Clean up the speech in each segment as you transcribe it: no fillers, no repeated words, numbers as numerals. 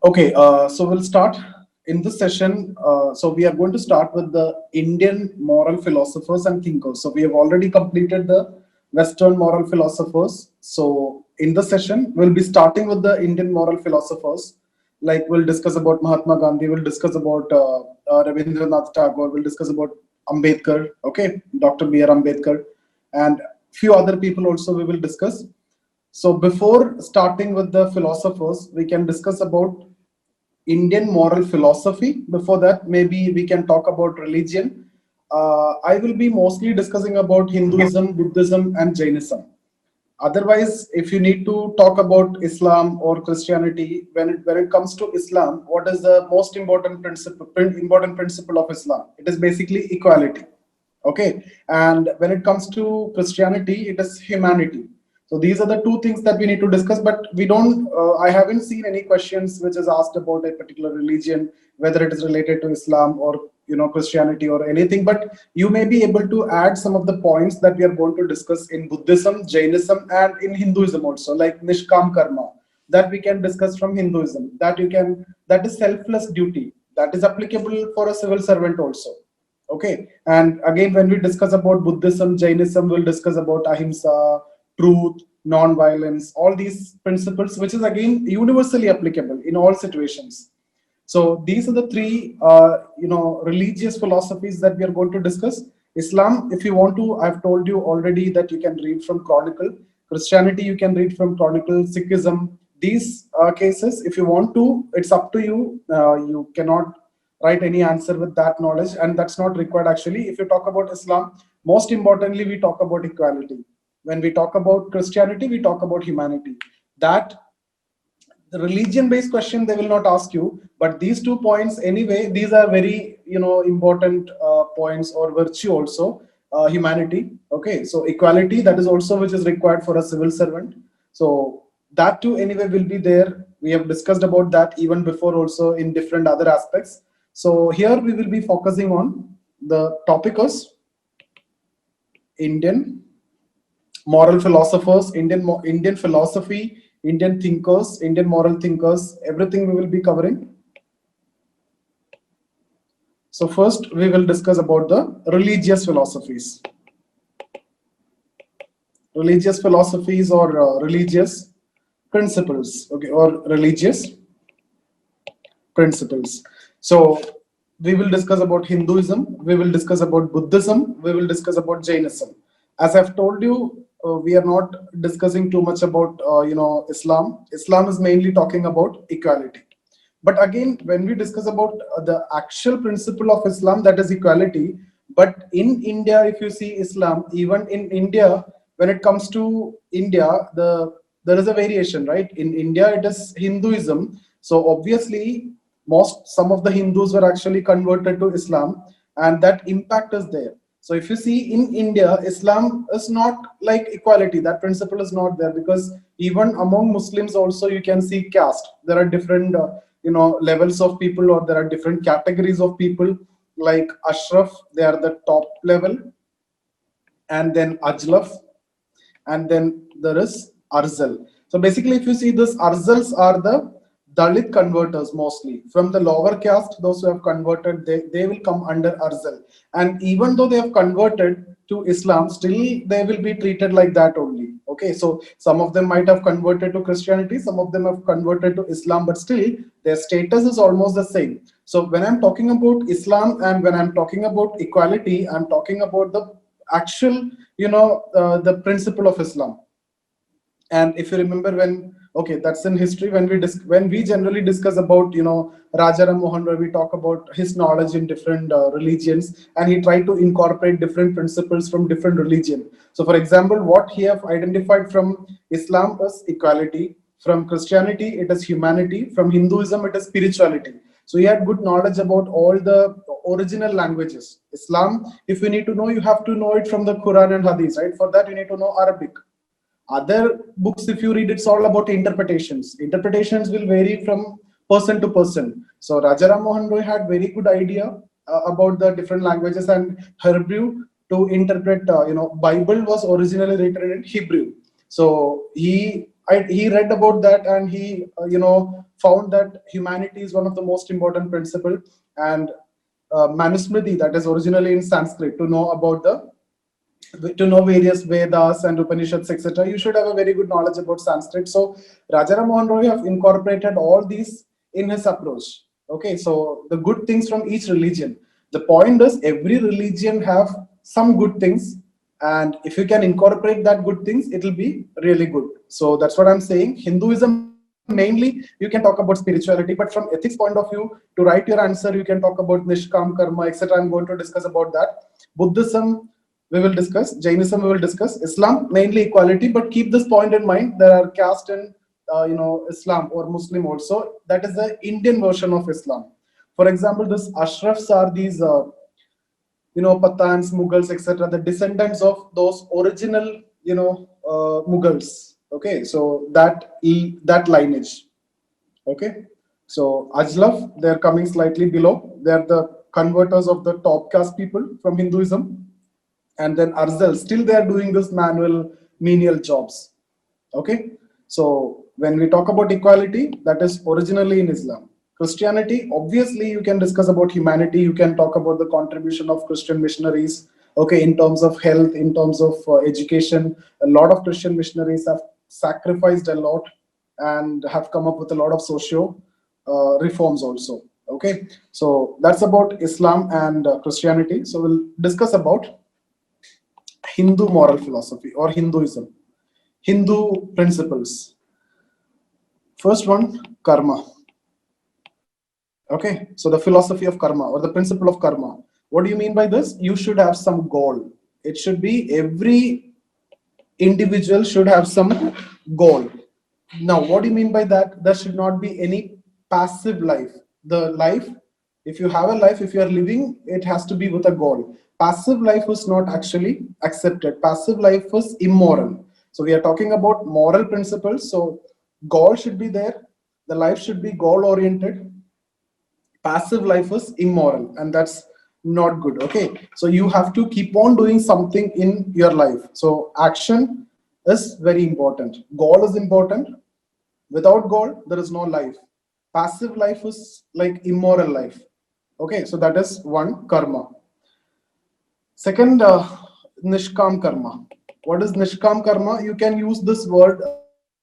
Okay, so we'll start in this session. So we are going to start with the Indian moral philosophers and thinkers. So we have already completed the Western moral philosophers. So in this session, we'll be starting with the Indian moral philosophers. Like we'll discuss about Mahatma Gandhi, we'll discuss about Rabindranath Tagore, we'll discuss about Ambedkar, okay, Dr. B.R. Ambedkar, and few other people also we will discuss. So before starting with the philosophers, we can discuss about Indian moral philosophy. Before that, maybe we can talk about religion. I will be mostly discussing about Hinduism, Buddhism, and Jainism. Otherwise, if you need to talk about Islam or Christianity, when it comes to Islam, what is the most important principle of Islam? It is basically equality. Okay, and when it comes to Christianity, it is humanity. So these are the two things that we need to discuss, but we don't I haven't seen any questions which is asked about a particular religion, whether it is related to Islam or Christianity or anything. But you may be able to add some of the points that we are going to discuss in Buddhism, Jainism, and in Hinduism also, like Nishkam Karma, that we can discuss from Hinduism, that is selfless duty, that is applicable for a civil servant also. Okay, and again, when we discuss about Buddhism, Jainism, we'll discuss about ahimsa, truth, non-violence, all these principles, which is again universally applicable in all situations. So these are the three, religious philosophies that we are going to discuss. Islam, if you want to, I've told you already that you can read from Chronicle. Christianity, you can read from Chronicle. Sikhism, these cases, if you want to, it's up to you. You cannot write any answer with that knowledge, and that's not required actually. If you talk about Islam, most importantly, we talk about equality. When we talk about Christianity, we talk about humanity. That the religion based question they will not ask you, but these 2 points anyway, these are very important points or virtue also. Humanity, okay, so equality, that is also which is required for a civil servant. So that too anyway will be there. We have discussed about that even before also in different other aspects. So here we will be focusing on the topic is Indian moral philosophers, Indian philosophy, Indian thinkers, Indian moral thinkers, everything we will be covering. So first we will discuss about the religious philosophies. Religious philosophies or religious principles, okay, or religious principles. So we will discuss about Hinduism, we will discuss about Buddhism, we will discuss about Jainism. As I've told you, we are not discussing too much about Islam. Islam is mainly talking about equality. But again, when we discuss about the actual principle of Islam, that is equality. But in India, if you see Islam, even in India, when it comes to India, there is a variation, right? In India, it is Hinduism. So obviously, some of the Hindus were actually converted to Islam, and that impact is there. So if you see in India, Islam is not like equality. That principle is not there, because even among Muslims also you can see caste. There are different levels of people, or there are different categories of people. Like Ashraf, they are the top level, and then Ajlaf, and then there is Arzal. So basically, if you see this, Arzals are the Dalit converters mostly. From the lower caste, those who have converted, they will come under Arzal. And even though they have converted to Islam, still they will be treated like that only. Okay, so some of them might have converted to Christianity, some of them have converted to Islam, but still their status is almost the same. So when I'm talking about Islam and when I'm talking about equality, I'm talking about the actual, the principle of Islam. And if you remember, when, okay, that's in history, when we generally discuss about Raja Ram Mohan Roy, we talk about his knowledge in different religions, and he tried to incorporate different principles from different religion. So for example, what he have identified from Islam is equality, from Christianity it is humanity, from Hinduism it is spirituality. So he had good knowledge about all the original languages. Islam, if you need to know, you have to know it from the Quran and Hadith, right? For that you need to know Arabic. Other books, if you read, it's all about interpretations. Interpretations will vary from person to person. So Rajaram Mohan Roy had very good idea about the different languages, and Hebrew to interpret. Bible was originally written in Hebrew. So he he read about that, and he found that humanity is one of the most important principle. And Manusmriti, that is originally in Sanskrit, to know various Vedas and Upanishads, etc., you should have a very good knowledge about Sanskrit. So Rajaram Mohan Roy have incorporated all these in his approach. Okay, so the good things from each religion. The point is, every religion have some good things, and if you can incorporate that good things, it will be really good. So that's what I'm saying. Hinduism mainly, you can talk about spirituality, but from ethics point of view, to write your answer, you can talk about Nishkam Karma, etc. I'm going to discuss about that. Buddhism, we will discuss. Jainism, we will discuss. Islam, mainly equality, but keep this point in mind. There are caste in Islam or Muslim also. That is the Indian version of Islam. For example, this Ashrafs are these Pathans, Mughals, etc., the descendants of those original, Mughals. Okay, so that lineage. Okay, so Ajlaf, they're coming slightly below. They're the converters of the top caste people from Hinduism. And then Arzal, still they are doing this manual, menial jobs. Okay, so when we talk about equality, that is originally in Islam. Christianity, obviously, you can discuss about humanity. You can talk about the contribution of Christian missionaries. Okay, in terms of health, in terms of education, a lot of Christian missionaries have sacrificed a lot and have come up with a lot of socio reforms also. Okay, so that's about Islam and Christianity. So we'll discuss about Hindu moral philosophy or Hinduism. Hindu principles. First one, karma. Okay, so the philosophy of karma or the principle of karma. What do you mean by this? You should have some goal. It should be every individual should have some goal. Now, what do you mean by that? There should not be any passive life. The life, if you have a life, if you are living, it has to be with a goal. Passive life is not actually accepted. Passive life is immoral. So we are talking about moral principles. So goal should be there. The life should be goal oriented. Passive life is immoral, and that's not good. Okay, so you have to keep on doing something in your life. So action is very important. Goal is important. Without goal, there is no life. Passive life is like immoral life. Okay, so that is one, karma. Second, nishkam karma. What is nishkam karma? You can use this word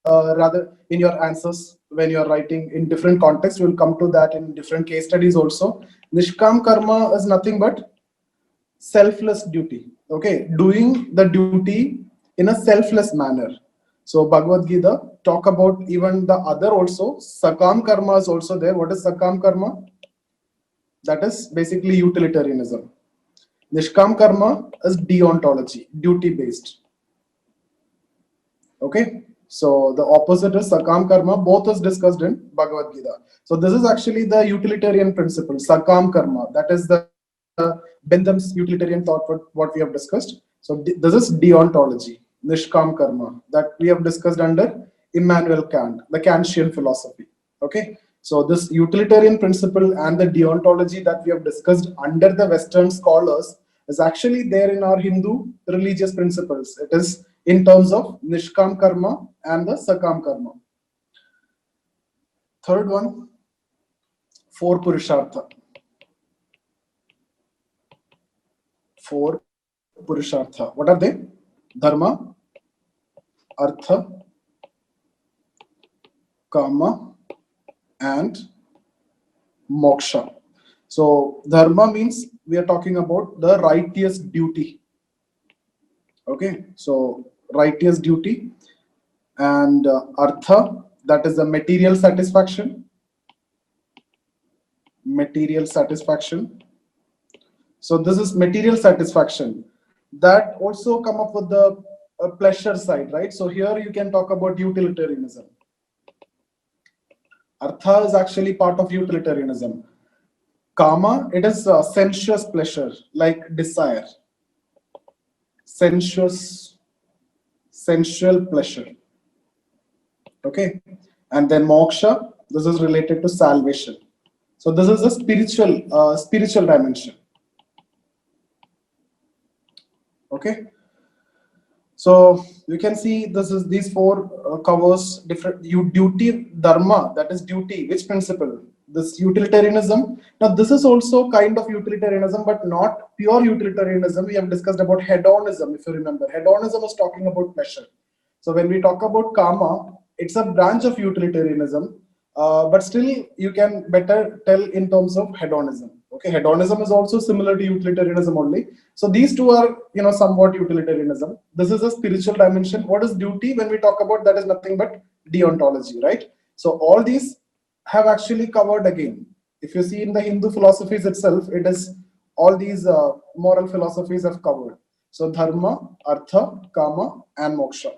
rather in your answers when you are writing in different contexts. We'll come to that in different case studies also. Nishkam karma is nothing but selfless duty. Okay, doing the duty in a selfless manner. So Bhagavad Gita talk about even the other also. Sakam karma is also there. What is sakam karma? That is basically utilitarianism. Nishkam karma is deontology, duty based. Okay, so the opposite is sakam karma. Both is discussed in Bhagavad Gita. So this is actually the utilitarian principle, sakam karma. That is the Bentham's utilitarian thought, what we have discussed. So this is deontology, nishkam karma, that we have discussed under Immanuel Kant, the Kantian philosophy. Okay, so this utilitarian principle and the deontology that we have discussed under the Western scholars is actually there in our Hindu religious principles. It is in terms of nishkam karma and the sakam karma. Third one, four purushartha. Four purushartha. What are they? Dharma, artha, kama, and moksha. So dharma means we are talking about the righteous duty. Okay, so righteous duty. And artha, that is the material satisfaction. Material satisfaction. So this is material satisfaction. That also come up with the pleasure side, right? So here you can talk about utilitarianism. Artha is actually part of utilitarianism. Kama, it is sensuous pleasure, like desire. Sensual pleasure. Okay, and then moksha, this is related to salvation. So this is a spiritual dimension. Okay, So you can see these four covers different duty, dharma, that is duty, which principle? This utilitarianism. Now this is also kind of utilitarianism, but not pure utilitarianism. We have discussed about hedonism. If you remember, hedonism is talking about pleasure. So when we talk about kama, it's a branch of utilitarianism, but still you can better tell in terms of hedonism. Okay, hedonism is also similar to utilitarianism only. So these two are, somewhat utilitarianism. This is a spiritual dimension. What is duty? When we talk about that, is nothing but deontology, right? So all these have actually covered again. If you see in the Hindu philosophies itself, it is all these moral philosophies have covered. So dharma, artha, kama, and moksha.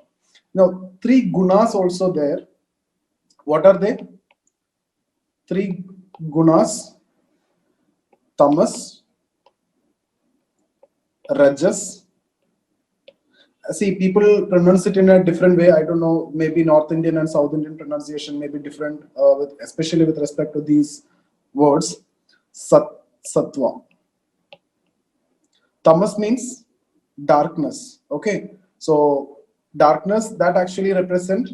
Now three gunas also there. What are they? Three gunas: tamas, rajas. See, people pronounce it in a different way. I don't know, maybe North Indian and South Indian pronunciation may be different, especially with respect to these words. Sattva. Tamas means darkness. Okay, so darkness, that actually represent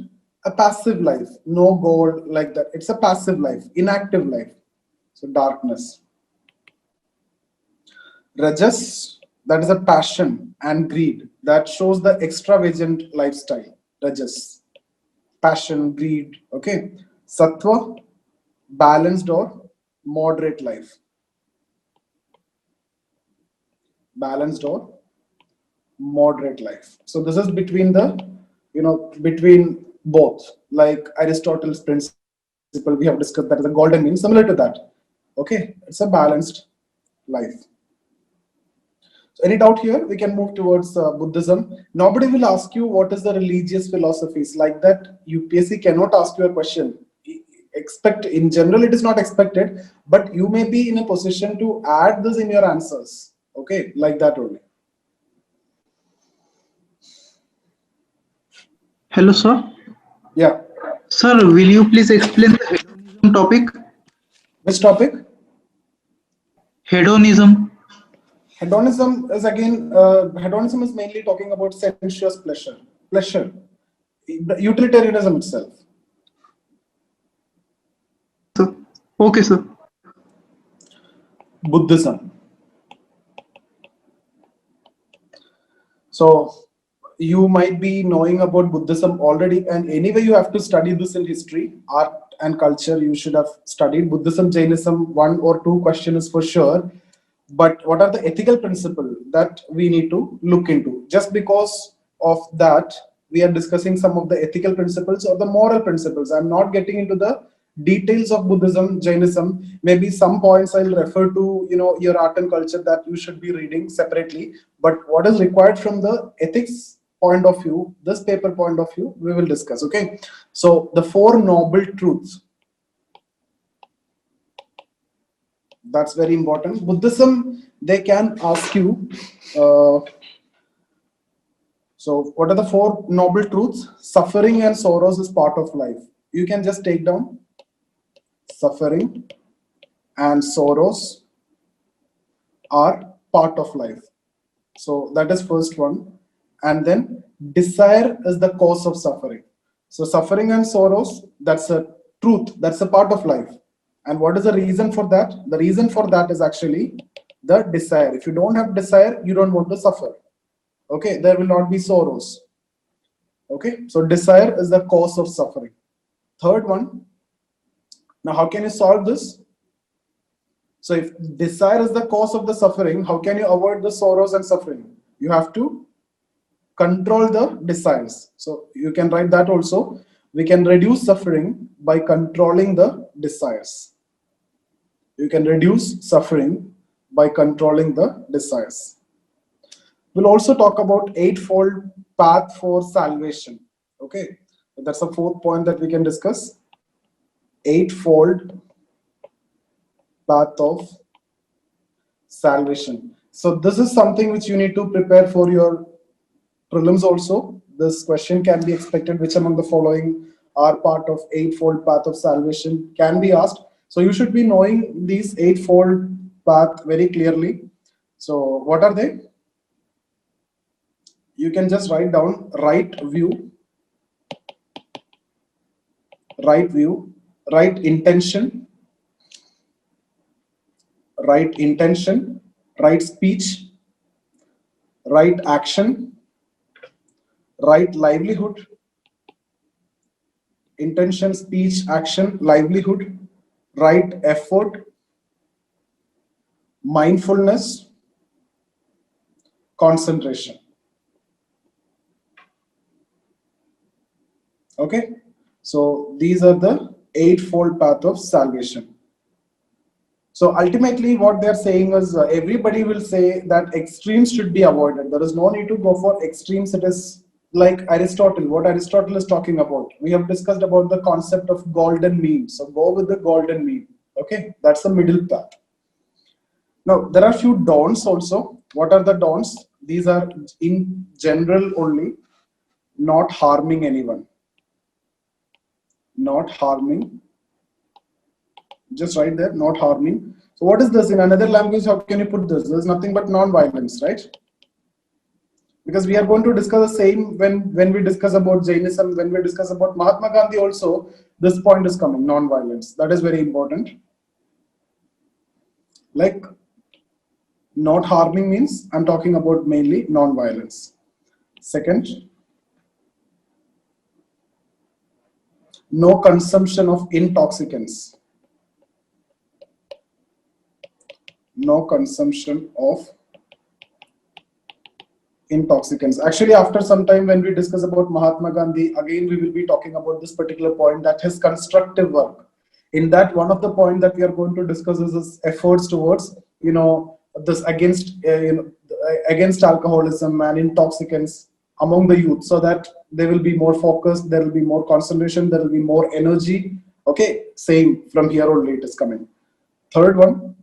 a passive life, no goal, like that. It's a passive life, inactive life. So darkness. Rajas, that is a passion and greed, that shows the extravagant lifestyle. Rajas, passion, greed. Okay. Sattva, balanced or moderate life. Balanced or moderate life. So this is between the, between both, like Aristotle's principle we have discussed, that is a golden mean, similar to that. Okay, it's a balanced life. So any doubt here? We can move towards Buddhism. Nobody will ask you what is the religious philosophies, like that. UPSC cannot ask you a question. Expect, in general it is not expected, but you may be in a position to add this in your answers. Okay, like that only. Hello, sir. Yeah. Sir, will you please explain the hedonism topic? Which topic? Hedonism. Hedonism is again, hedonism is mainly talking about sensuous pleasure, utilitarianism itself. Sir. Okay, sir. Buddhism. So you might be knowing about Buddhism already, and anyway you have to study this in history, art and culture. You should have studied Buddhism, Jainism. One or two questions for sure. But what are the ethical principles that we need to look into? Just because of that, we are discussing some of the ethical principles or the moral principles. I'm not getting into the details of Buddhism, Jainism. Maybe some points I'll refer to, your art and culture, that you should be reading separately. But what is required from the ethics point of view, this paper point of view, we will discuss. Okay, so the four noble truths, that's very important. Buddhism, they can ask you, so what are the four noble truths? Suffering and sorrows is part of life. You can just take down: suffering and sorrows are part of life. So that is first one. And then desire is the cause of suffering. So suffering and sorrows, that's a truth, that's a part of life. And what is the reason for that? The reason for that is actually the desire. If you don't have desire, you don't want to suffer. Okay, there will not be sorrows. Okay, so desire is the cause of suffering. Third one. Now how can you solve this? So if desire is the cause of the suffering, how can you avoid the sorrows and suffering? You have to control the desires. So you can write that also. We can reduce suffering by controlling the desires. You can reduce suffering by controlling the desires. We'll also talk about eightfold path for salvation. Okay, that's a fourth point that we can discuss. Eightfold path of salvation. So this is something which you need to prepare for your prelims also. This question can be expected: which among the following are part of eightfold path of salvation, can be asked. So you should be knowing these eightfold path very clearly. So what are they? you can just write down right view, right view, right intention, right intention, right speech, right action, right livelihood, intention, speech, action, livelihood, right effort, mindfulness, concentration. Okay, so these are the eightfold path of salvation. So ultimately, what they're saying is everybody will say that extremes should be avoided. There is no need to go for extremes. It is like Aristotle, what Aristotle is talking about. We have discussed about the concept of golden mean. So go with the golden mean. Okay, that's the middle path. Now, there are few dawns also. What are the dawns? These are in general only, not harming anyone. Not harming. Just right there, not harming. So what is this? In another language, how can you put this? There's nothing but non-violence, right? Because we are going to discuss the same when we discuss about Jainism, when we discuss about Mahatma Gandhi also, this point is coming, non-violence. That is very important. Like, not harming means I'm talking about mainly non-violence. Second, no consumption of intoxicants. No consumption of intoxicants. Actually, after some time when we discuss about Mahatma Gandhi, again we will be talking about this particular point, that his constructive work. In that, one of the point that we are going to discuss is his efforts towards, this against, against alcoholism and intoxicants among the youth, so that they will be more focused, there will be more concentration, there will be more energy. Okay, same from here only it is coming. Third one,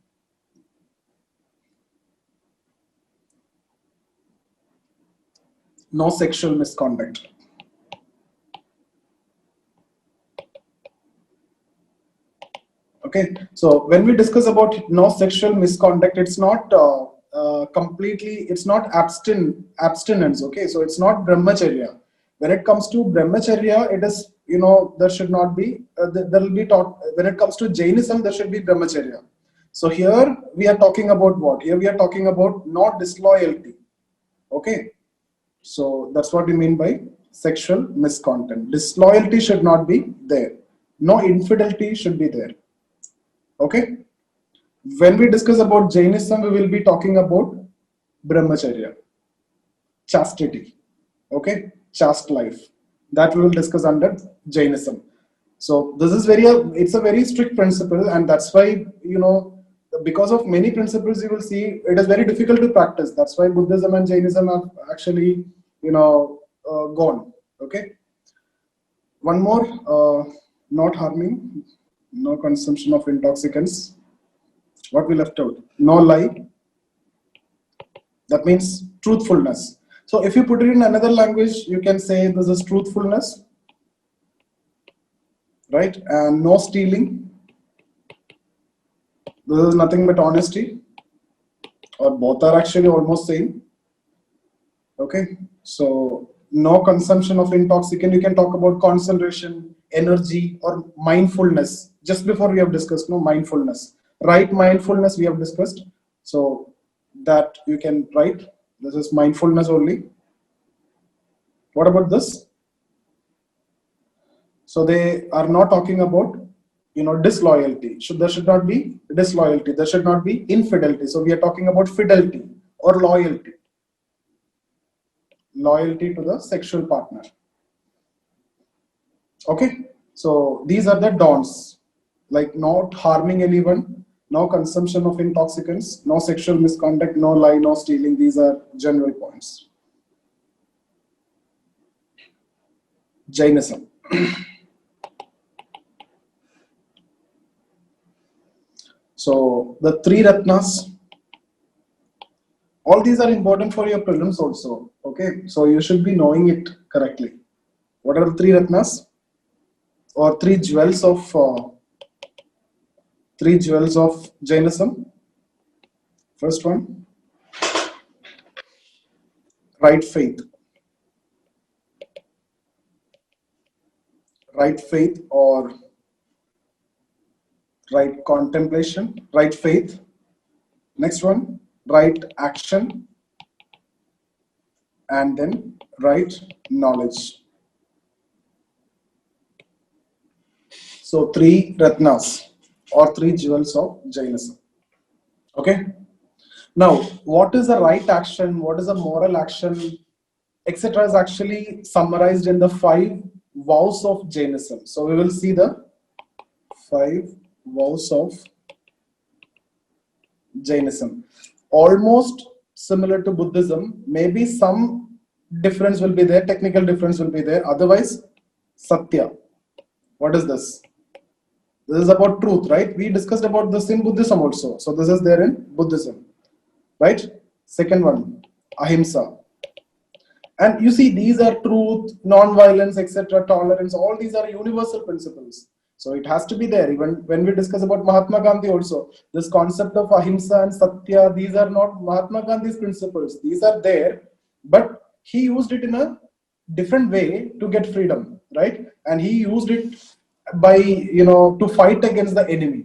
no sexual misconduct. Okay, so when we discuss about no sexual misconduct, it's not completely, it's not abstinence. Okay, so it's not brahmacharya. When it comes to brahmacharya, it is, there should not be, there will be taught, when it comes to Jainism, there should be brahmacharya. So here we are talking about what? Here we are talking about not disloyalty. Okay, so that's what we mean by sexual misconduct. Disloyalty should not be there. No infidelity should be there. Okay. When we discuss about Jainism, we will be talking about brahmacharya, chastity. Okay, chaste life. That we will discuss under Jainism. So this is it's a very strict principle, and that's why, because of many principles, you will see it is very difficult to practice. That's why Buddhism and Jainism have actually, gone. Okay. One more, not harming, no consumption of intoxicants. What we left out? No lie. That means truthfulness. So if you put it in another language, you can say this is truthfulness, right? And no stealing. This is nothing but honesty, or both are actually almost same. Okay, so no consumption of intoxicant. You can talk about concentration, energy, or mindfulness. Just before we have discussed, no, mindfulness. Right, mindfulness we have discussed. So that you can write. This is mindfulness only. What about this? So they are not talking about, disloyalty. There should not be disloyalty. There should not be infidelity. So we are talking about fidelity or loyalty. Loyalty to the sexual partner. Okay. So these are the dawns, like not harming anyone, no consumption of intoxicants, no sexual misconduct, no lie, no stealing. These are general points. Jainism. So the three Ratnas, all these are important for your prelims also. Okay, so you should be knowing it correctly. What are the three Ratnas, or three jewels of Jainism? First one, right faith. right faith or right contemplation, right faith. Next one, right action, and then right knowledge. So three ratnas or three jewels of Jainism. Okay. Now, what is the right action? What is a moral action, etc. is actually summarized in the five vows of Jainism. So we will see the five vows of Jainism. Almost similar to Buddhism. Maybe some difference will be there, technical difference will be there. Otherwise, Satya. What is this? This is about truth, right? We discussed about this in Buddhism also. So this is there in Buddhism, right? Second one, Ahimsa. And you see, these are truth, non-violence, etc., tolerance. All these are universal principles. So it has to be there. Even when we discuss about Mahatma Gandhi also, this concept of Ahimsa and Satya, these are not Mahatma Gandhi's principles. These are there, but he used it in a different way to get freedom, right? And he used it by, to fight against the enemy.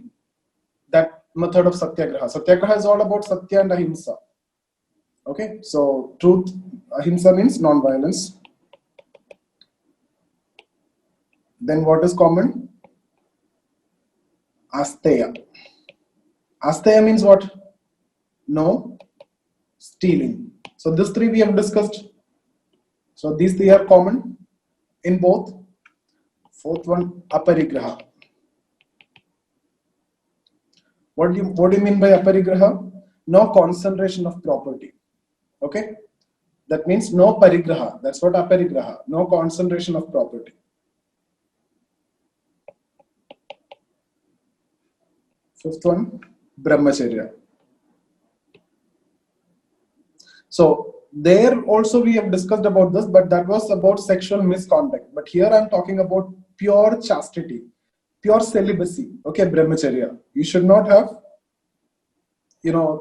That method of Satyagraha. Satyagraha is all about Satya and Ahimsa. Okay, so truth, Ahimsa means non-violence. Then what is common? Asteya. Asteya means what? No stealing. So these three we have discussed. So these three are common in both. Fourth one, aparigraha. What do you mean by aparigraha? No concentration of property. Okay, that means no parigraha. That's what aparigraha. No concentration of property. Fifth one, brahmacharya. So there also we have discussed about this, but that was about sexual misconduct. But here I'm talking about pure chastity, pure celibacy. Okay, brahmacharya. You should not have,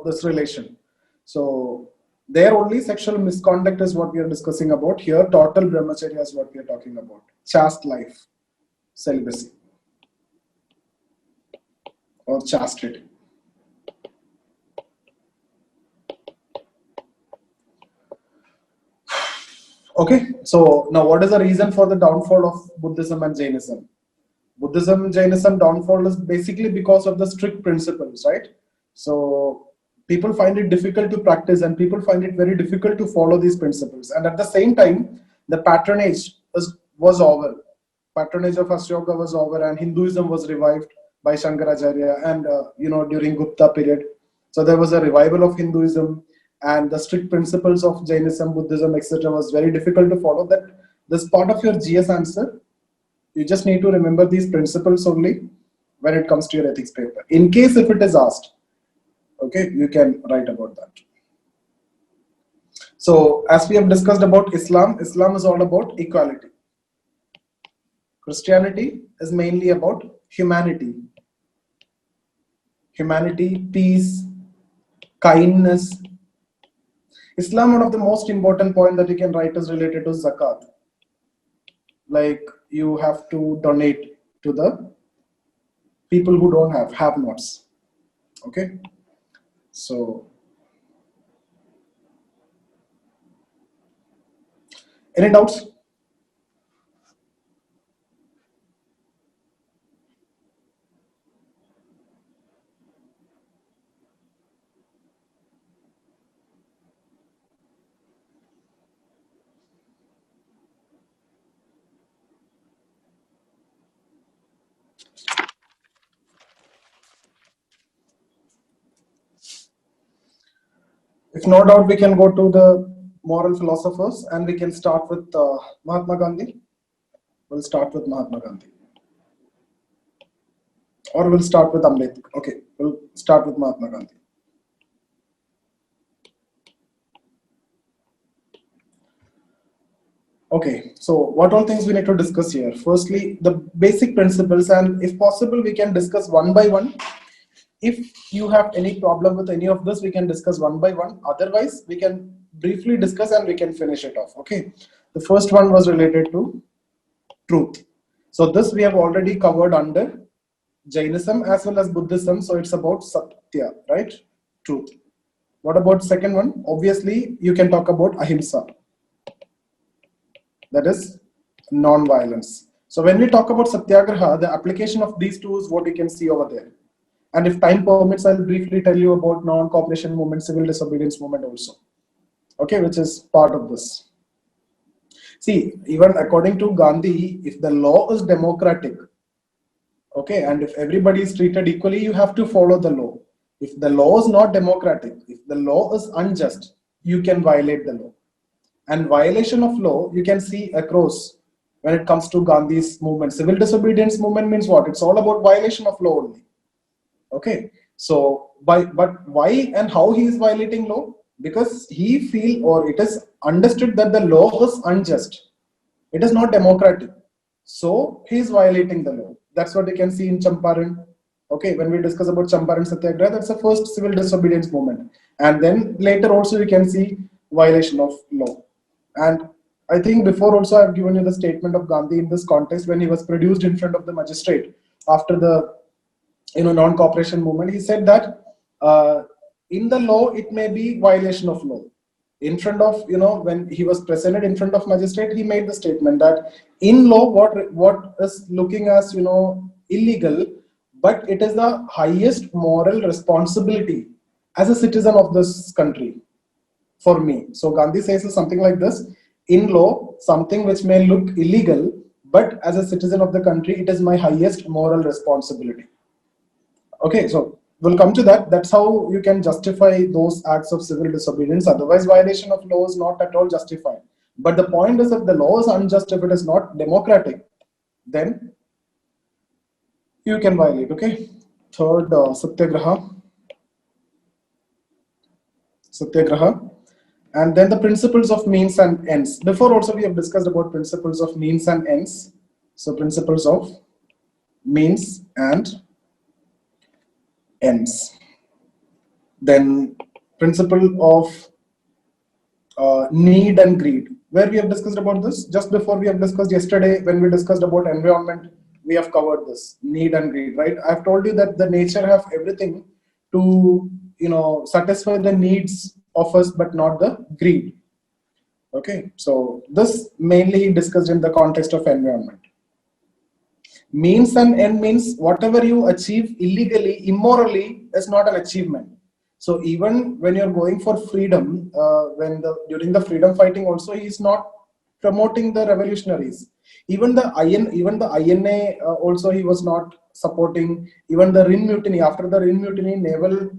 this relation. So there only sexual misconduct is what we are discussing about. Here total brahmacharya is what we are talking about. Chaste life, celibacy or chastity. Okay, so now what is the reason for the downfall of Buddhism and Jainism? Buddhism, Jainism downfall is basically because of the strict principles, right? So people find it difficult to practice and people find it very difficult to follow these principles. And at the same time, the patronage was over. Patronage of Ashoka was over and Hinduism was revived by Shankaracharya and, during Gupta period. So there was a revival of Hinduism and the strict principles of Jainism, Buddhism, etc. was very difficult to follow. That this part of your GS answer, you just need to remember these principles only when it comes to your ethics paper. In case if it is asked, okay, you can write about that. So as we have discussed about Islam, Islam is all about equality. Christianity is mainly about humanity. Humanity, peace, kindness. Islam, one of the most important point that you can write is related to zakat. Like you have to donate to the people who don't have nots. Okay. So any doubts? If no doubt, we can go to the moral philosophers and we can start with Mahatma Gandhi. We'll start with Mahatma Gandhi. Or we'll start with Ambedkar. Okay, we'll start with Mahatma Gandhi. Okay, so what all things we need to discuss here? Firstly, the basic principles, and if possible, we can discuss one by one. If you have any problem with any of this, we can discuss one by one. Otherwise, we can briefly discuss and we can finish it off. Okay, the first one was related to truth. So this we have already covered under Jainism as well as Buddhism. So it's about Satya, right? Truth. What about second one? Obviously, you can talk about Ahimsa. That is non-violence. So when we talk about Satyagraha, the application of these two is what you can see over there. And if time permits, I'll briefly tell you about non-cooperation movement, civil disobedience movement also. Okay, which is part of this. See, even according to Gandhi, if the law is democratic, okay, and if everybody is treated equally, you have to follow the law. If the law is not democratic, if the law is unjust, you can violate the law. And violation of law, you can see across when it comes to Gandhi's movement. Civil disobedience movement means what? It's all about violation of law only. Okay, so but why and how he is violating law? Because he feel or it is understood that the law is unjust. It is not democratic. So he is violating the law. That's what you can see in Champaran. Okay, when we discuss about Champaran Satyagraha, that's the first civil disobedience movement. And then later also you can see violation of law. And I think before also I've given you the statement of Gandhi in this context when he was produced in front of the magistrate after the non-cooperation movement. He said that in the law it may be violation of law. In front of when he was presented in front of magistrate, he made the statement that in law what is looking as illegal, but it is the highest moral responsibility as a citizen of this country for me. So Gandhi says something like this: in law, something which may look illegal, but as a citizen of the country, it is my highest moral responsibility. Okay, so we'll come to that. That's how you can justify those acts of civil disobedience. Otherwise, violation of law is not at all justified. But the point is, if the law is unjust, if it is not democratic, then you can violate. Okay. Third, satyagraha, and then the principles of means and ends. Before also we have discussed about principles of means and ends. So principles of means and ends. Then principle of need and greed, where we have discussed about this just before. We have discussed yesterday when we discussed about environment. We have covered this need and greed, right? I've told you that the nature have everything to satisfy the needs of us, but not the greed. Okay, so this mainly he discussed in the context of environment. Means and end means whatever you achieve illegally, immorally, is not an achievement. So even when you're going for freedom, during the freedom fighting also, he is not promoting the revolutionaries. Even the INA also he was not supporting. Even the Rin Mutiny, after the Rin Mutiny, naval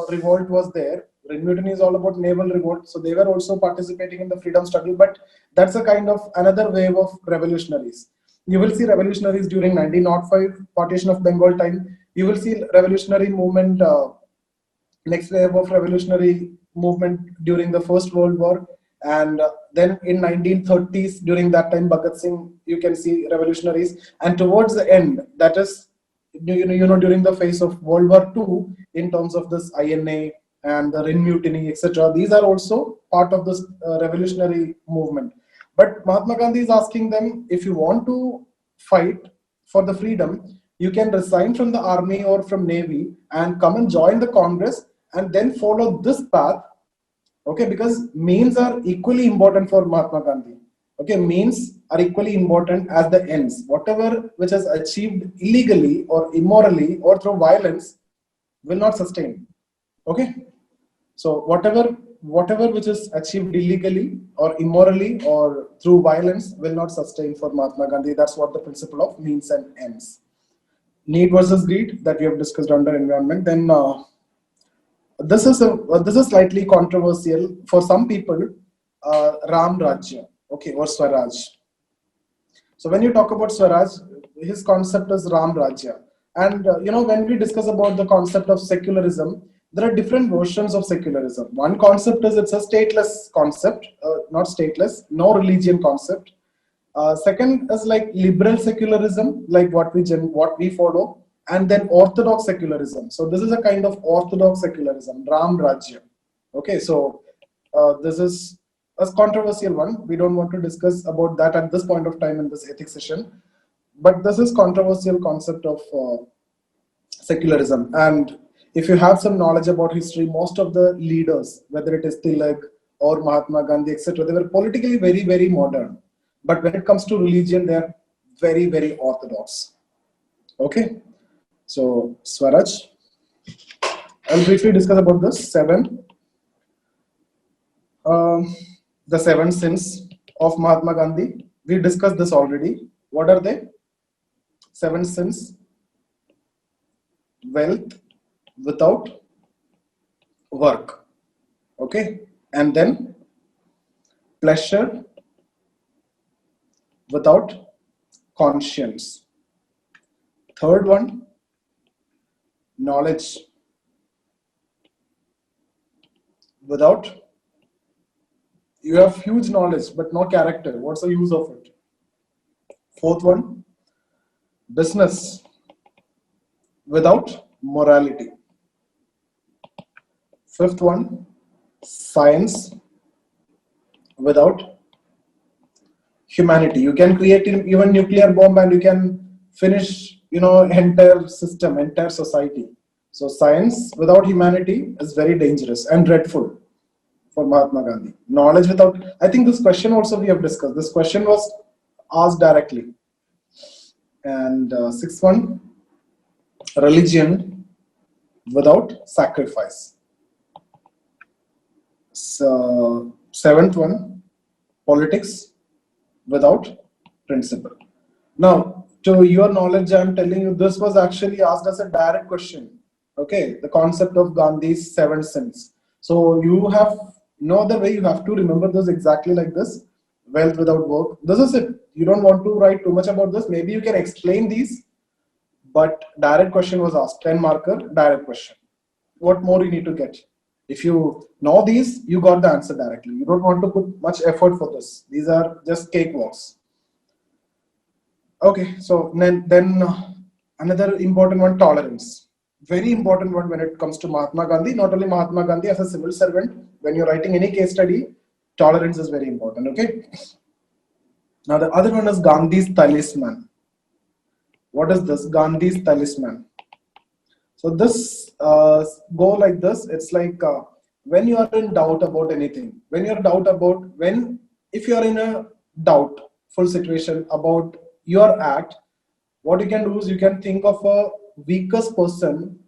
revolt was there. Rin Mutiny is all about naval revolt, so they were also participating in the freedom struggle. But that's a kind of another wave of revolutionaries. You will see revolutionaries during 1905 partition of Bengal time. You will see revolutionary movement. Next wave of revolutionary movement during the First World War, and then in 1930s during that time Bhagat Singh, you can see revolutionaries, and towards the end, that is during the phase of World War II, in terms of this INA and the Rin Mutiny, etc. These are also part of this revolutionary movement. But Mahatma Gandhi is asking them, if you want to fight for the freedom, you can resign from the army or from navy and come and join the Congress and then follow this path. Okay, because means are equally important for Mahatma Gandhi. Okay, means are equally important as the ends. Whatever which is achieved illegally or immorally or through violence will not sustain. Okay, so whatever which is achieved illegally or immorally or through violence will not sustain for Mahatma Gandhi. That's what the principle of means and ends. Need versus greed that we have discussed under environment. Then this is slightly controversial for some people. Ram Rajya, okay, or Swaraj. So when you talk about Swaraj, his concept is Ram Rajya. And when we discuss about the concept of secularism, there are different versions of secularism. One concept is it's a stateless concept, not stateless, no religion concept. Second is like liberal secularism, like what we follow, and then orthodox secularism. So this is a kind of orthodox secularism, Ram Rajya. Okay, so this is a controversial one. We don't want to discuss about that at this point of time in this ethics session. but this is controversial concept of secularism. And if you have some knowledge about history, most of the leaders, whether it is Tilak or Mahatma Gandhi, etc., they were politically very, very modern. But when it comes to religion, they are very, very orthodox. Okay, so Swaraj, I'll briefly discuss about this um, the seven sins of Mahatma Gandhi. We discussed this already. What are they? Seven sins: wealth without work. Okay, and then pleasure without conscience. Third one, knowledge without, you have huge knowledge but no character. What's the use of it? Fourth one, business without morality. Fifth one, science without humanity. You can create even nuclear bomb and you can finish, entire system, entire society. So science without humanity is very dangerous and dreadful for Mahatma Gandhi. Knowledge without, I think this question also we have discussed. This question was asked directly. And sixth one, religion without sacrifice. So seventh one, politics without principle. Now, to your knowledge, I'm telling you, this was actually asked as a direct question. Okay, the concept of Gandhi's seven sins. So you have no other way, you have to remember this exactly like this. Wealth without work. This is it. You don't want to write too much about this. Maybe you can explain these, but direct question was asked. 10 marker, direct question. What more you need to get? If you know these, you got the answer directly. You don't want to put much effort for this. These are just cakewalks. Okay, so then another important one, tolerance. Very important one when it comes to Mahatma Gandhi. Not only Mahatma Gandhi, as a civil servant, when you're writing any case study, tolerance is very important. Okay. Now the other one is Gandhi's talisman. What is this? Gandhi's talisman. So this go like this. It's like when you are in doubt about anything, if you are in a doubtful situation about your act, what you can do is you can think of a weakest person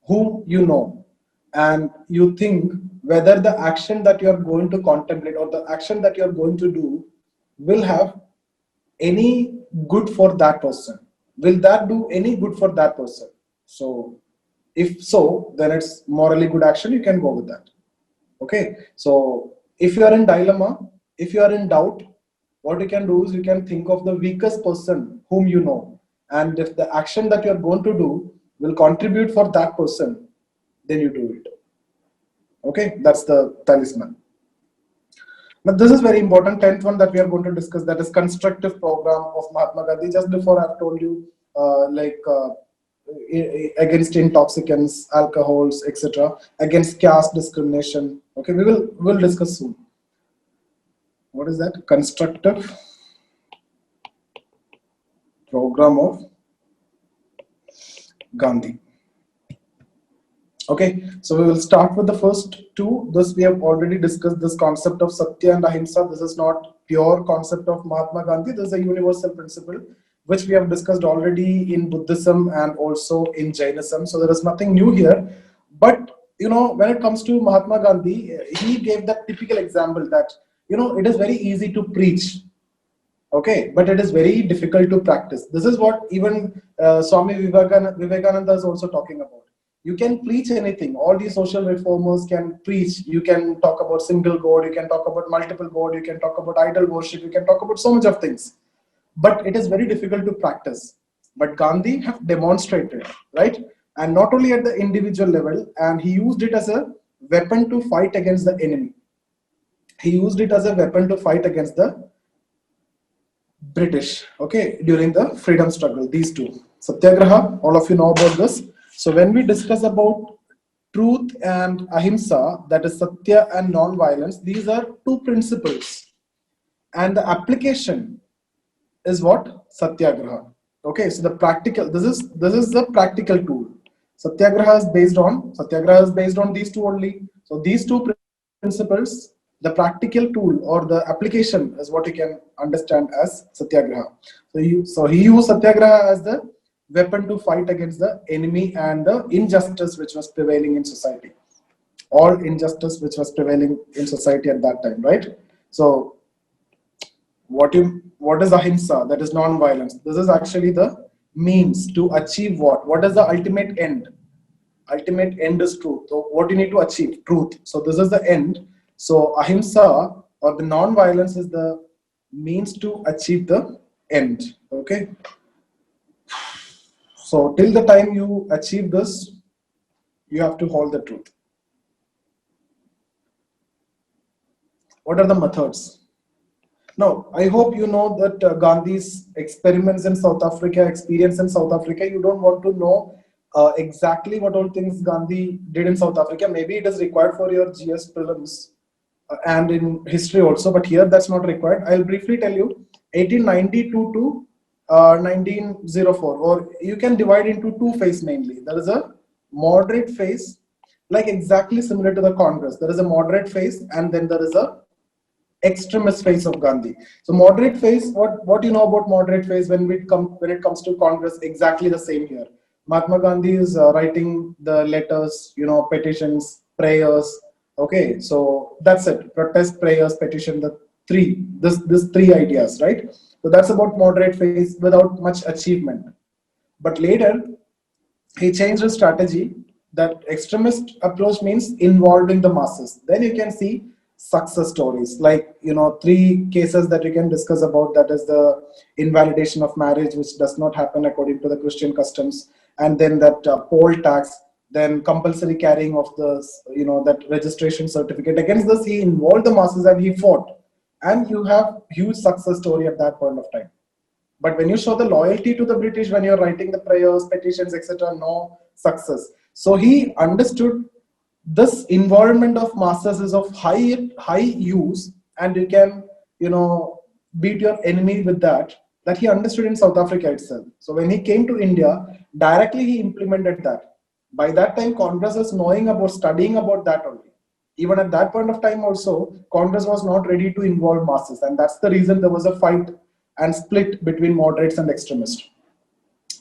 whom you know, and you think whether the action that you are going to contemplate or the action that you are going to do will have any good for that person. Will that do any good for that person? So if so, then it's morally good action. You can go with that. Okay. So if you are in dilemma, if you are in doubt, what you can do is you can think of the weakest person whom you know. And if the action that you are going to do will contribute for that person, then you do it. Okay. That's the talisman. Now this is very important. 10th one that we are going to discuss, that is constructive program of Mahatma Gandhi. Just before I've told you against intoxicants, alcohols, etc., against caste discrimination. Okay, we'll discuss soon. What is that? Constructive program of Gandhi. Okay, so we will start with the first two. This we have already discussed, this concept of Satya and Ahimsa. This is not pure concept of Mahatma Gandhi. This is a universal principle which we have discussed already in Buddhism and also in Jainism. So there is nothing new here. But when it comes to Mahatma Gandhi, he gave that typical example that it is very easy to preach, okay, but it is very difficult to practice. This is what even Swami Vivekananda is also talking about. You can preach anything. All these social reformers can preach. You can talk about single God, you can talk about multiple God, you can talk about idol worship, you can talk about so much of things. But it is very difficult to practice. But Gandhi have demonstrated, right? And not only at the individual level, and he used it as a weapon to fight against the enemy. He used it as a weapon to fight against the British, okay, during the freedom struggle, these two. Satyagraha, all of you know about this. So when we discuss about truth and ahimsa, that is Satya and non-violence, these are two principles. And the application is what? Satyagraha. Okay, so the practical, this is the practical tool. Satyagraha is based on these two only. So these two principles, the practical tool or the application is what you can understand as Satyagraha. So he used Satyagraha as the weapon to fight against the enemy and the injustice which was prevailing in society. All injustice which was prevailing in society at that time, right? So what is ahimsa? That is non-violence. This is actually the means to achieve what is the ultimate end? Ultimate end is truth. So what you need to achieve? Truth. So this is the end. So ahimsa or the non-violence is the means to achieve the end. Okay, so till the time you achieve this, you have to hold the truth. What are the methods? Now, I hope you know that Gandhi's experiments in South Africa, experience in South Africa, you don't want to know exactly what all things Gandhi did in South Africa. Maybe it is required for your GS prelims and in history also, but here that's not required. I'll briefly tell you 1892 to 1904, or you can divide into two phases mainly. There is a moderate phase, like exactly similar to the Congress. There is a moderate phase, and then there is a extremist phase of Gandhi. So moderate phase, what you know about moderate phase when it comes to Congress, exactly the same here. Mahatma Gandhi is writing the letters, petitions, prayers. Okay, so that's it. Protest, prayers, petition, this three ideas, right? So that's about moderate phase without much achievement. But later, he changed his strategy. That extremist approach means involving the masses. Then you can see success stories, like three cases that you can discuss about. That is the invalidation of marriage, which does not happen according to the Christian customs, and then that poll tax, then compulsory carrying of the that registration certificate. Against this, he involved the masses and he fought, and you have huge success story at that point of time. But when you show the loyalty to the British, when you're writing the prayers, petitions, etc., no success. So he understood this involvement of masses is of high use, and you can beat your enemy with that. That he understood in South Africa itself. So when he came to India, directly he implemented that. By that time, Congress is studying about that only. Even at that point of time also, Congress was not ready to involve masses, and that's the reason there was a fight and split between moderates and extremists.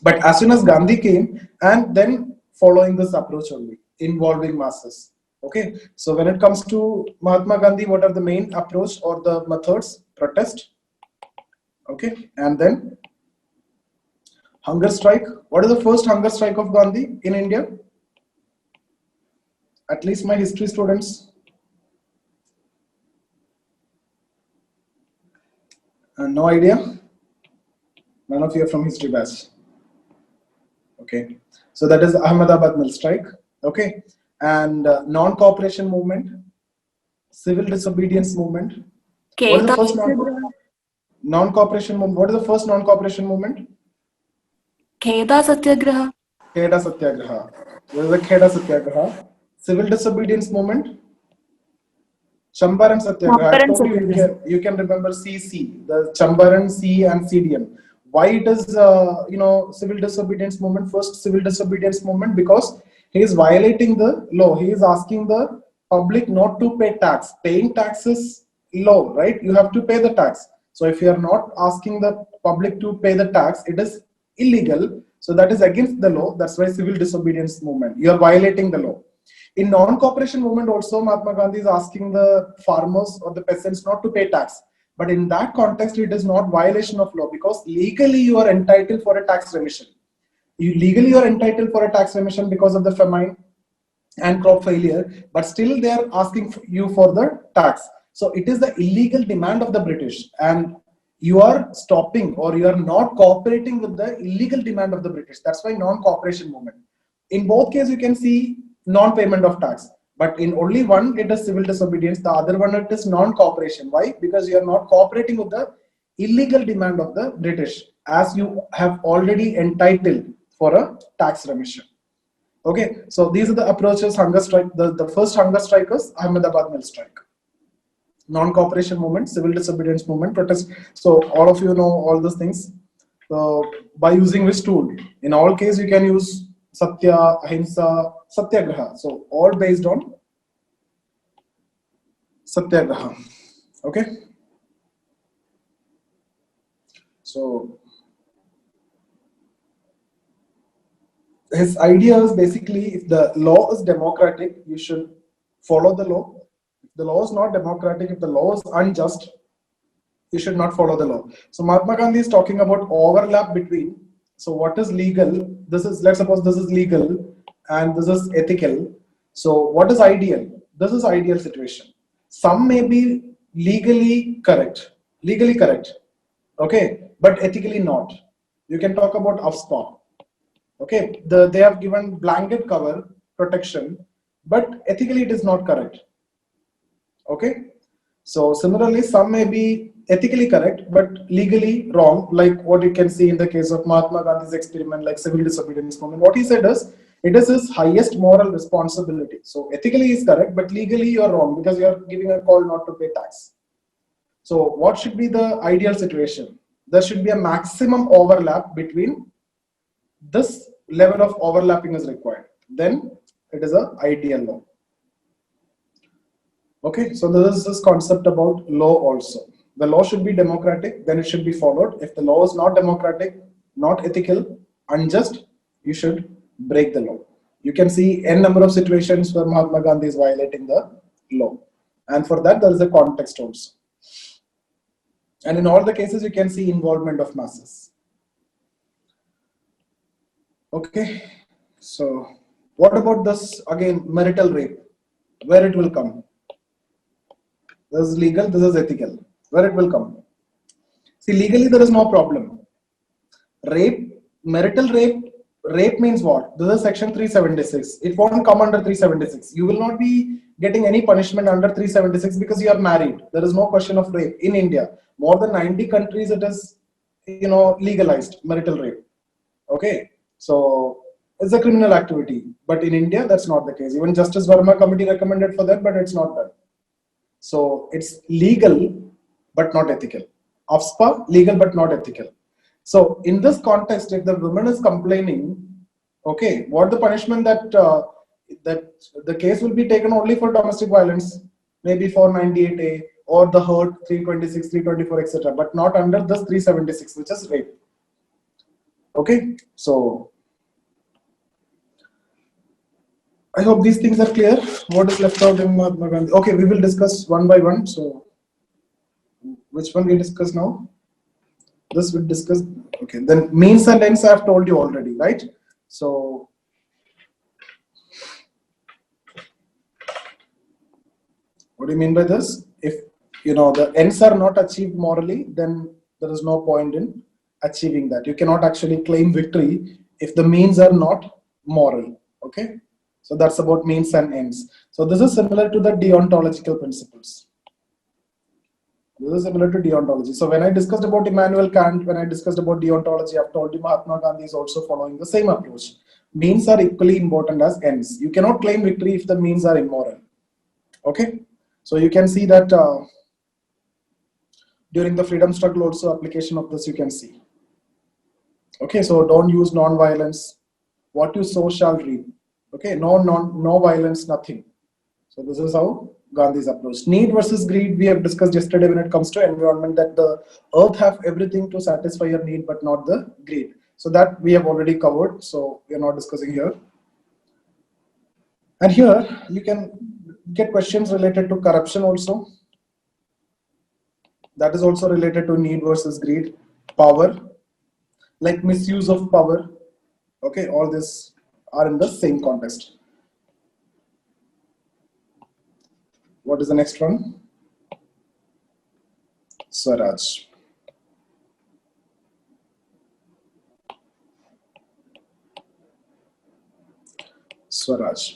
But as soon as Gandhi came, and then following this approach only, involving masses. Okay, so when it comes to Mahatma Gandhi, what are the main approach or the methods? Protest. Okay, and then hunger strike. What is the first hunger strike of Gandhi in India? At least my history students. No idea? None of you are from history batch. Okay, so that is Ahmedabad mill strike. Okay, and non-cooperation movement, civil disobedience movement. What is the first non-cooperation movement? What is the first non-cooperation movement? Kheda Satyagraha. Kheda Satyagraha. What is the Kheda Satyagraha? Civil disobedience movement. Champaran Satyagraha. I told you can remember CC, the Champaran, C and CDM. Why it is civil disobedience movement? First civil disobedience movement, because he is violating the law. He is asking the public not to pay tax. Paying tax is law, right? You have to pay the tax. So if you are not asking the public to pay the tax, it is illegal. So that is against the law. That's why civil disobedience movement. You are violating the law. In non-cooperation movement also, Mahatma Gandhi is asking the farmers or the peasants not to pay tax. But in that context, it is not violation of law, because legally you are entitled for a tax remission. You are entitled for a tax remission because of the famine and crop failure, but still they are asking you for the tax. So it is the illegal demand of the British, and you are stopping or you are not cooperating with the illegal demand of the British. That's why non-cooperation movement. In both cases, you can see non-payment of tax. But in only one, it is civil disobedience. The other one, it is non-cooperation. Why? Because you are not cooperating with the illegal demand of the British, as you have already entitled for a tax remission. Okay, so these are the approaches. Hunger strike. The first hunger strike is Ahmedabad mill strike. Non-cooperation movement, civil disobedience movement, protest. So all of you know all those things. by using which tool? In all case, you can use Satya, Ahimsa, Satyagraha. So all based on Satyagraha. Okay. So his idea is basically, if the law is democratic, you should follow the law. If the law is not democratic, if the law is unjust, you should not follow the law. So Mahatma Gandhi is talking about overlap between, so what is legal? This is, let's suppose this is legal and this is ethical. So what is ideal? This is ideal situation. Some may be legally correct, okay, but ethically not. You can talk about AFSPA. Okay, they have given blanket cover protection, but ethically it is not correct. Okay, so similarly, some may be ethically correct but legally wrong, like what you can see in the case of Mahatma Gandhi's experiment, like civil disobedience movement. What he said is, it is his highest moral responsibility. So ethically is correct, but legally you are wrong because you are giving a call not to pay tax. So what should be the ideal situation? There should be a maximum overlap between this level of overlapping is required. Then it is an ideal law. Okay, so this is this concept about law also. The law should be democratic, then it should be followed. If the law is not democratic, not ethical, unjust, you should break the law. You can see n number of situations where Mahatma Gandhi is violating the law. And for that, there is a context also. And in all the cases, you can see involvement of masses. Okay, so what about this, again, marital rape? Where it will come? This is legal, this is ethical. Where it will come? See, legally there is no problem. Rape, marital rape means what? This is section 376. It won't come under 376. You will not be getting any punishment under 376 because you are married. There is no question of rape in India. More than 90 countries it is, legalized marital rape. Okay, so it's a criminal activity. But in India, that's not the case. Even Justice Verma committee recommended for that, but it's not done. So it's legal but not ethical. AFSPA, legal but not ethical. So in this context, if the woman is complaining, okay, what the punishment that the case will be taken only for domestic violence, maybe for 98A or the hurt 326, 324, etc., but not under this 376, which is rape. Okay, so I hope these things are clear. What is left out in Mahatma Gandhi? Okay, we will discuss one by one. So which one we discuss now? This we discuss. Okay, then means and ends I have told you already, right? So what do you mean by this? If the ends are not achieved morally, then there is no point in achieving that. You cannot actually claim victory if the means are not moral. Okay, so that's about means and ends. So this is similar to the deontological principles. This is similar to deontology. So when I discussed about Immanuel Kant, when I discussed about deontology, I've told you Mahatma Gandhi is also following the same approach. Means are equally important as ends. You cannot claim victory if the means are immoral. Okay, so you can see that during the freedom struggle also application of this you can see. Okay, so don't use non-violence. What you sow shall reap. Okay, no violence, nothing. So this is how Gandhi's approach. Need versus greed, we have discussed yesterday when it comes to environment, that the earth have everything to satisfy your need but not the greed. So that we have already covered, so we are not discussing here. And here you can get questions related to corruption also. That is also related to need versus greed. Power, like misuse of power. Okay, all this are in the same context. What is the next one? Swaraj. Swaraj.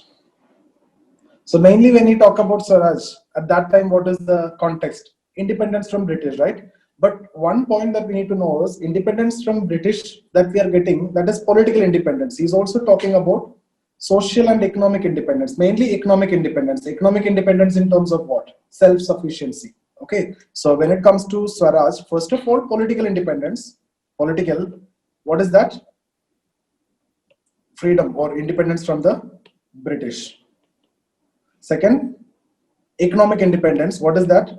So mainly when you talk about Swaraj, at that time, what is the context? Independence from British, right? But one point that we need to know is independence from British that we are getting, that is political independence. He's also talking about social and economic independence, mainly economic independence. Economic independence in terms of what? Self-sufficiency. Okay, so when it comes to Swaraj, first of all, political independence, Political, what is that? Freedom or independence from the British. Second, economic independence, what is that?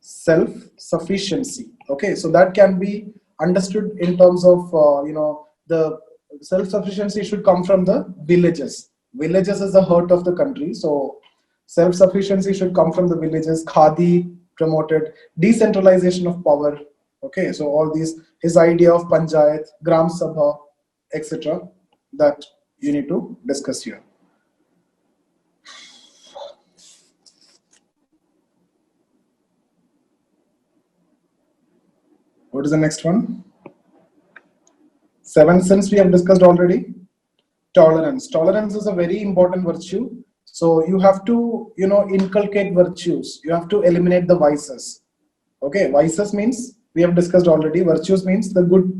Self-sufficiency. Okay, so that can be understood in terms of, the self-sufficiency should come from the villages. Villages is the heart of the country. So self-sufficiency should come from the villages. Khadi promoted decentralization of power. Okay, so all these, his idea of panchayat, gram sabha, etc., that you need to discuss here. What is the next one? 7 sins we have discussed already. Tolerance. Tolerance is a very important virtue. So you have to, inculcate virtues. You have to eliminate the vices. Okay, vices means we have discussed already. Virtues means the good,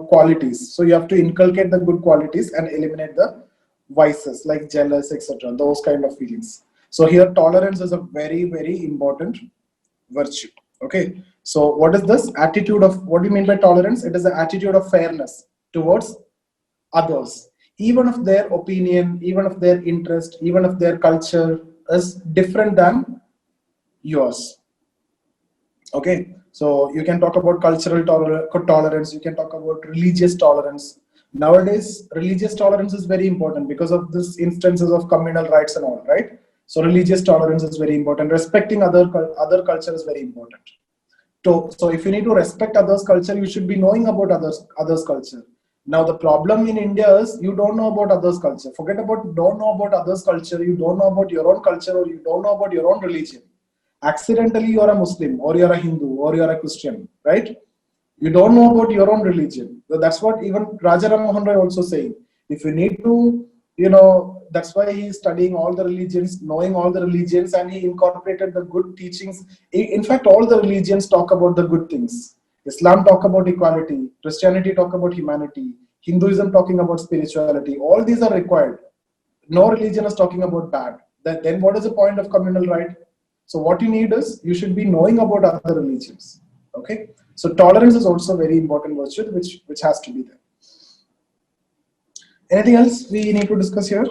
qualities. So you have to inculcate the good qualities and eliminate the vices like jealous, etc. Those kind of feelings. So here tolerance is a very, very important virtue. Okay, so what is this attitude of, what do you mean by tolerance? It is the attitude of fairness towards others, even if their opinion, even if their interest, even if their culture is different than yours. Okay, so you can talk about cultural tolerance, you can talk about religious tolerance. Nowadays religious tolerance is very important because of this instances of communal rights and all, right? So religious tolerance is very important. Respecting other culture is very important. So if you need to respect others' culture, you should be knowing about others' culture. Now the problem in India is you don't know about others' culture. Forget about don't know about others' culture. You don't know about your own culture, or you don't know about your own religion. Accidentally, you're a Muslim, or you're a Hindu, or you're a Christian, right? You don't know about your own religion. So that's what even Raja Ram Mohan Roy also saying. If you need to, that's why he's studying all the religions, knowing all the religions, and he incorporated the good teachings. In fact, all the religions talk about the good things. Islam talk about equality, Christianity talk about humanity, Hinduism talking about spirituality. All these are required. No religion is talking about bad. Then what is the point of communal right? So what you need is, you should be knowing about other religions. Okay. So tolerance is also very important virtue which has to be there. Anything else we need to discuss here?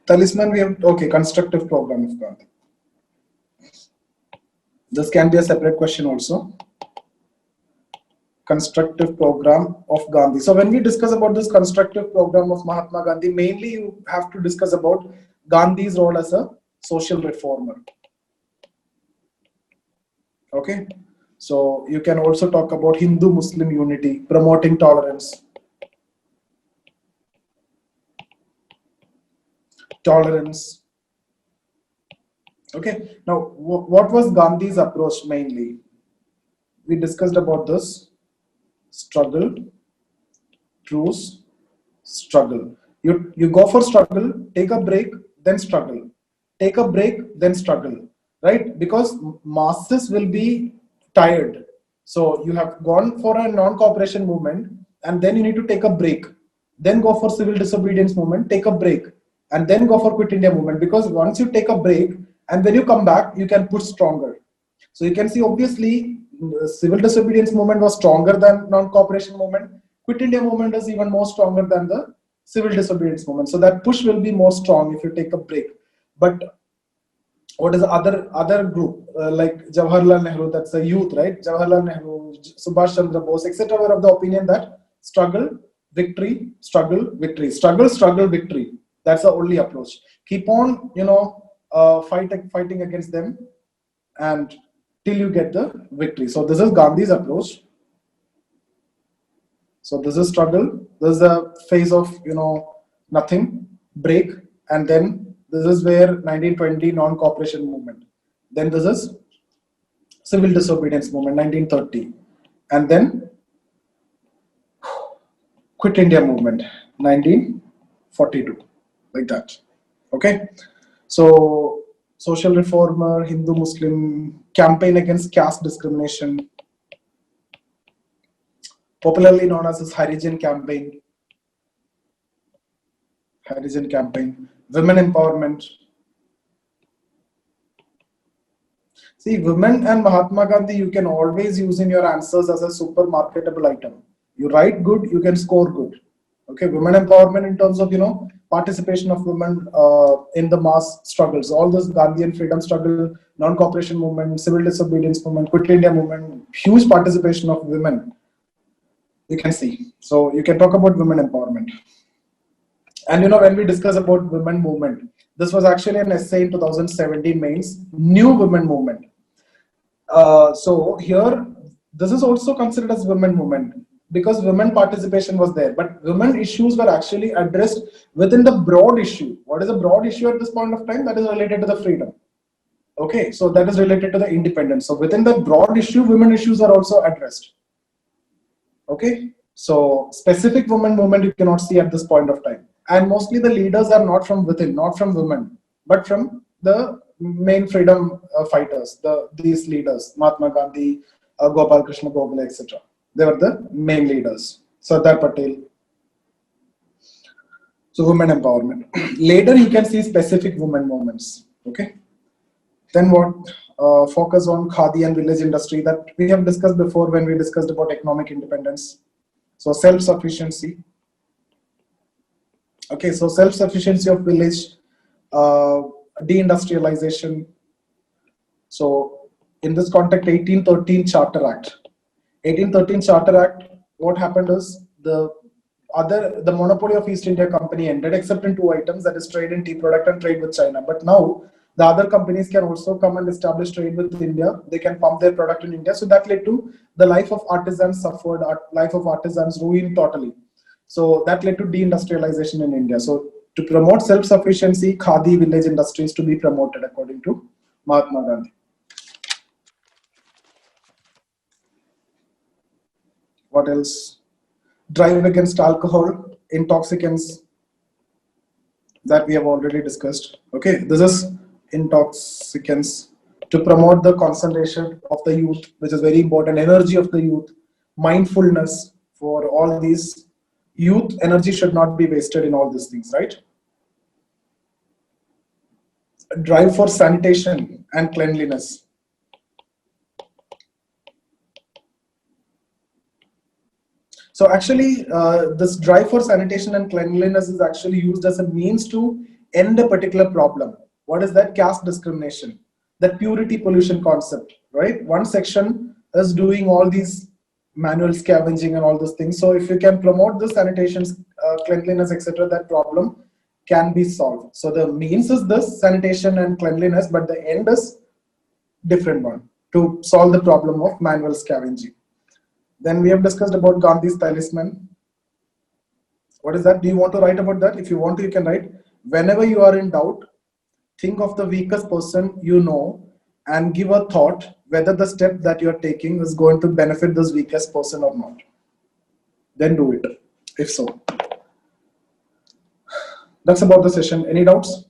Talisman we have, okay, constructive program of Gandhi. This can be a separate question also. Constructive program of Gandhi. So when we discuss about this constructive program of Mahatma Gandhi, mainly you have to discuss about Gandhi's role as a social reformer. Okay, so you can also talk about Hindu-Muslim unity, promoting tolerance. Okay, now what was Gandhi's approach mainly? We discussed about this. Struggle, truce, struggle. You go for struggle, take a break, then struggle. Take a break, then struggle. Right? Because masses will be tired. So you have gone for a non-cooperation movement, and then you need to take a break. Then go for civil disobedience movement, take a break, and then go for Quit India movement. Because once you take a break and when you come back, you can push stronger. So you can see obviously civil disobedience movement was stronger than non-cooperation movement. Quit India movement is even more stronger than the civil disobedience movement. So that push will be more strong if you take a break. But what is the other group like Jawaharlal Nehru? That's the youth, right? Jawaharlal Nehru, Subhash Chandra Bose, etc. were of the opinion that struggle, victory, struggle, victory, struggle, struggle, victory. That's the only approach. Keep on, fighting against them, and till you get the victory. So this is Gandhi's approach. So this is struggle. This is a phase of nothing, break, and then this is where 1920 non-cooperation movement. Then this is civil disobedience movement 1930, and then Quit India movement 1942, like that. Okay, so social reformer, Hindu-Muslim, campaign against caste discrimination, popularly known as this Harijan campaign, women empowerment, See, women and Mahatma Gandhi, you can always use in your answers as a super marketable item. You write good, you can score good. Okay, women empowerment in terms of, participation of women in the mass struggles, all this Gandhian freedom struggle, non-cooperation movement, civil disobedience movement, Quit India movement, huge participation of women, you can see. So you can talk about women empowerment. And when we discuss about women movement, this was actually an essay in 2017 mains, new women movement. So here, this is also considered as women movement because women participation was there, but women issues were actually addressed within the broad issue. What is a broad issue at this point of time? That is related to the freedom. Okay, so that is related to the independence. So within the broad issue, women issues are also addressed. Okay, so specific women movement you cannot see at this point of time. And mostly the leaders are not from within, not from women, but from the main freedom fighters, these leaders, Mahatma Gandhi, Gopal Krishna Gokhale, etc. They were the main leaders. Sardar Patel. So women empowerment. Later you can see specific women movements. Okay. Then what? Focus on khadi and village industry that we have discussed before when we discussed about economic independence. So self-sufficiency. Okay, so self-sufficiency of village, deindustrialization. So in this context, 1813 Charter Act. 1813 Charter Act, what happened is the monopoly of East India Company ended except in two items, that is trade in tea product and trade with China. But now the other companies can also come and establish trade with India. They can pump their product in India. So that led to the life of artisans suffered, life of artisans ruined totally. So that led to deindustrialization in India. So to promote self-sufficiency, khadi village industries to be promoted according to Mahatma Gandhi. What else? Drive against alcohol, intoxicants that we have already discussed. Okay, this is intoxicants to promote the concentration of the youth, which is very important, energy of the youth, mindfulness for all these. Youth energy should not be wasted in all these things, right? Drive for sanitation and cleanliness. So actually, this drive for sanitation and cleanliness is actually used as a means to end a particular problem. What is that? Caste discrimination, that purity pollution concept, right? One section is doing all these manual scavenging and all those things. So if you can promote the sanitation, cleanliness, etc., that problem can be solved. So the means is this sanitation and cleanliness, but the end is different one to solve the problem of manual scavenging. Then we have discussed about Gandhi's talisman. What is that? Do you want to write about that? If you want to, you can write. Whenever you are in doubt, think of the weakest person you know and give a thought whether the step that you are taking is going to benefit this weakest person or not. Then do it, if so. That's about the session. Any doubts?